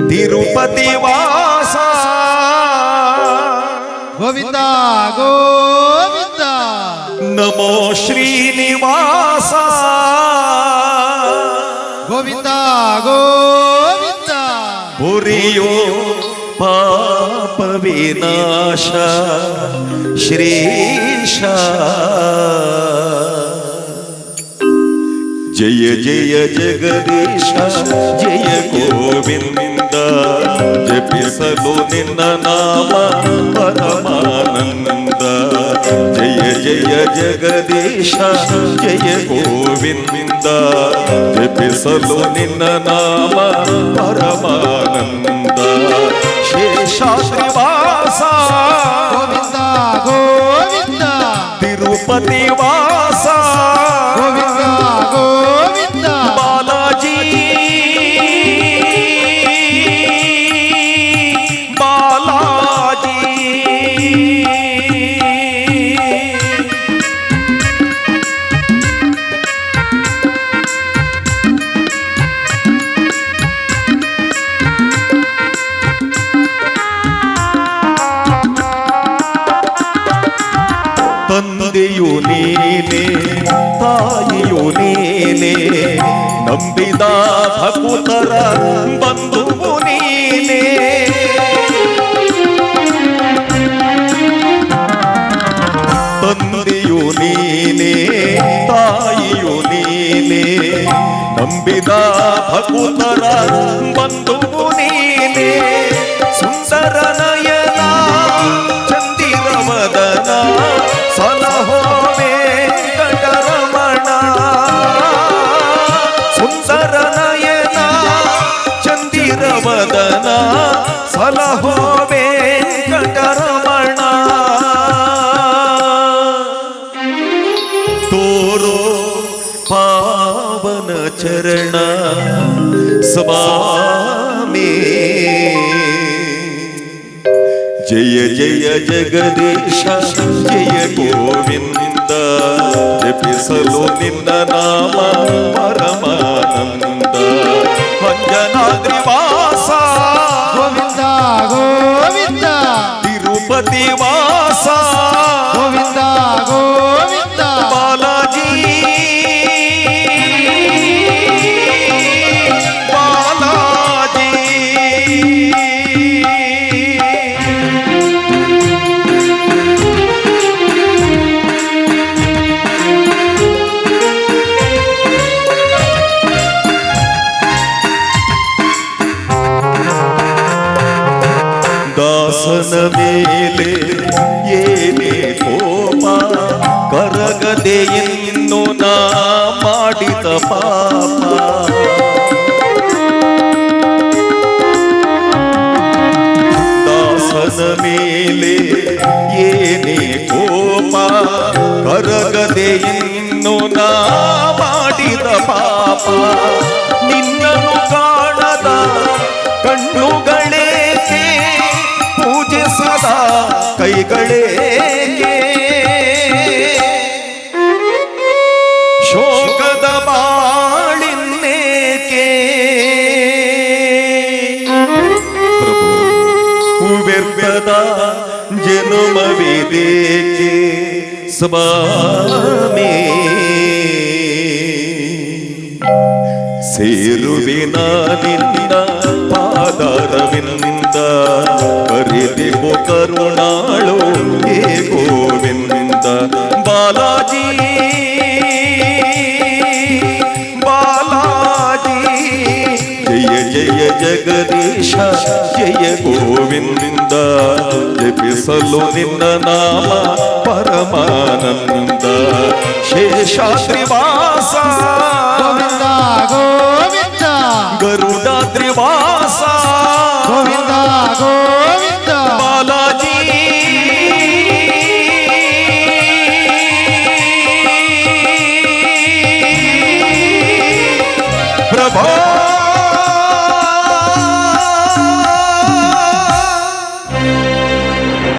ತಿರುಪತಿ ವಾಸ ಗೋವಿಂದ ಗೋವಿಂದ ನಮೋ ಶ್ರೀನಿವಾಸ ಗೋವಿಂದ ಗೋವಿಂದ ಪುರಿಯೋ ಪಾಪ ವಿನಾಶ ಶ್ರೀಶ ಜಯ ಜಯ ಜಗದೀಶ ಜಯ ಗೋವಿಂದ ಜಪಿಸಲು ನಿನ್ನ ನಾಮ ಪರಮಾನಂದ ಜಯ ಜಯ ಜಗದೀಶ ಜಯ ಗೋವಿಂದ ಜಪಿಸಲು ನಿನ್ನ ನಾಮ ಪರಮಾನಂದ ಶೇಷಾದ್ರಿ ವಾಸ ಗೋವಿಂದ ಗೋವಿಂದ ತಿರುಪತಿ ವಾಸ ಗೋವಿಂದ ಗೋವಿಂದ ಬಾಲಾಜಿ ಬಾಲಾಜಿ ತಂದೆಯು ನೀನೆ ತಾಯಿಯು ನೀನೆ ನಂಬಿದ ಭಕ್ತರ ಬಂಧುವು ನೀನೆ ತಂದೆಯು ನೀನೆ ತಾಯಿಯು ನೀನೆ ನಂಬಿದ ಭಕ್ತರ ಬಂಧುವು ನೀನೆ ಸುಂದರ ನಯನ ಚಂದಿರವದನ ಸಲಹೋ ವೆಂಕಟರಮಣ ಸುಂದರ ನಯನ ಚಂದಿರವದನ ಸಲಹೋ ವೆಂಕಟರಮಣ ತೋರೋ ಪಾವನ ಚರಣ ಸ್ವಾಮಿ ಜಯ ಜಯ ಜಗದೀಶ ಜಯ ಗೋವಿಂದ ಜಪಿಸಲು ನಿನ್ನ ನಾಮ ಪರಮಾನಂದ ಅಂಜನಾದ್ರಿ ವಾಸ ಗೋವಿಂದ ಗೋವಿಂದ ತಿರುಪತಿ ವಾಸ ಗೋವಿಂದ ಗೋವಿಂದ ಬಾಲಾಜಿ ಬಾಲಾಜಿ ದಾಸನ ಮೇಲೆ ಏನೇ ಕೋಪ ಕರಗದೆ ಇನ್ನು ನಾ ಮಾಡಿದ ಪಾಪ ದಾಸನ ಮೇಲೆ ಏನೇ ಕೋಪ ಕರಗದೆ ಇನ್ನು ನಾ ಮಾಡಿದ ಪಾಪ ನಿನ್ನನ್ನು ಕಾಣದ ಕಣ್ಣುಗಳೇಕೆ ಪೂಜಿಸದ ಕೈಗಳೇಕೆ ಶೋಕದ ಬಾಳಿನ್ನೇಕೆ ವ್ಯರ್ಥದ ಜನುಮವಿದೇಕೆ ಸ್ವಾಮಿ ಸೇರುವಿನ ನಿನ್ನ ಪಾದಾರವಿಂದ ಕರೆದಿಗೋ ಕರುಣಾಳು ಹೇ ಗೋವಿಂದ ಬಾಲಾಜಿ ಬಾಲಾಜಿ ಜಯ ಜಯ ಜಗದೀಶ ಜಯ ಗೋವಿಂದ ಜಪಿಸಲು ನಿನ್ನ ನಾಮ ಪರಮಾನಂದ ಶೇಷಾದ್ರಿ ವಾಸ ಗೋವಿಂದ ಗೋವಿಂದ ಗರುಡಾದ್ರಿ ವಾಸ ಗೋವಿಂದ ಗೋವಿಂದ ಬಾಲಾಜಿ ಪ್ರಭೋ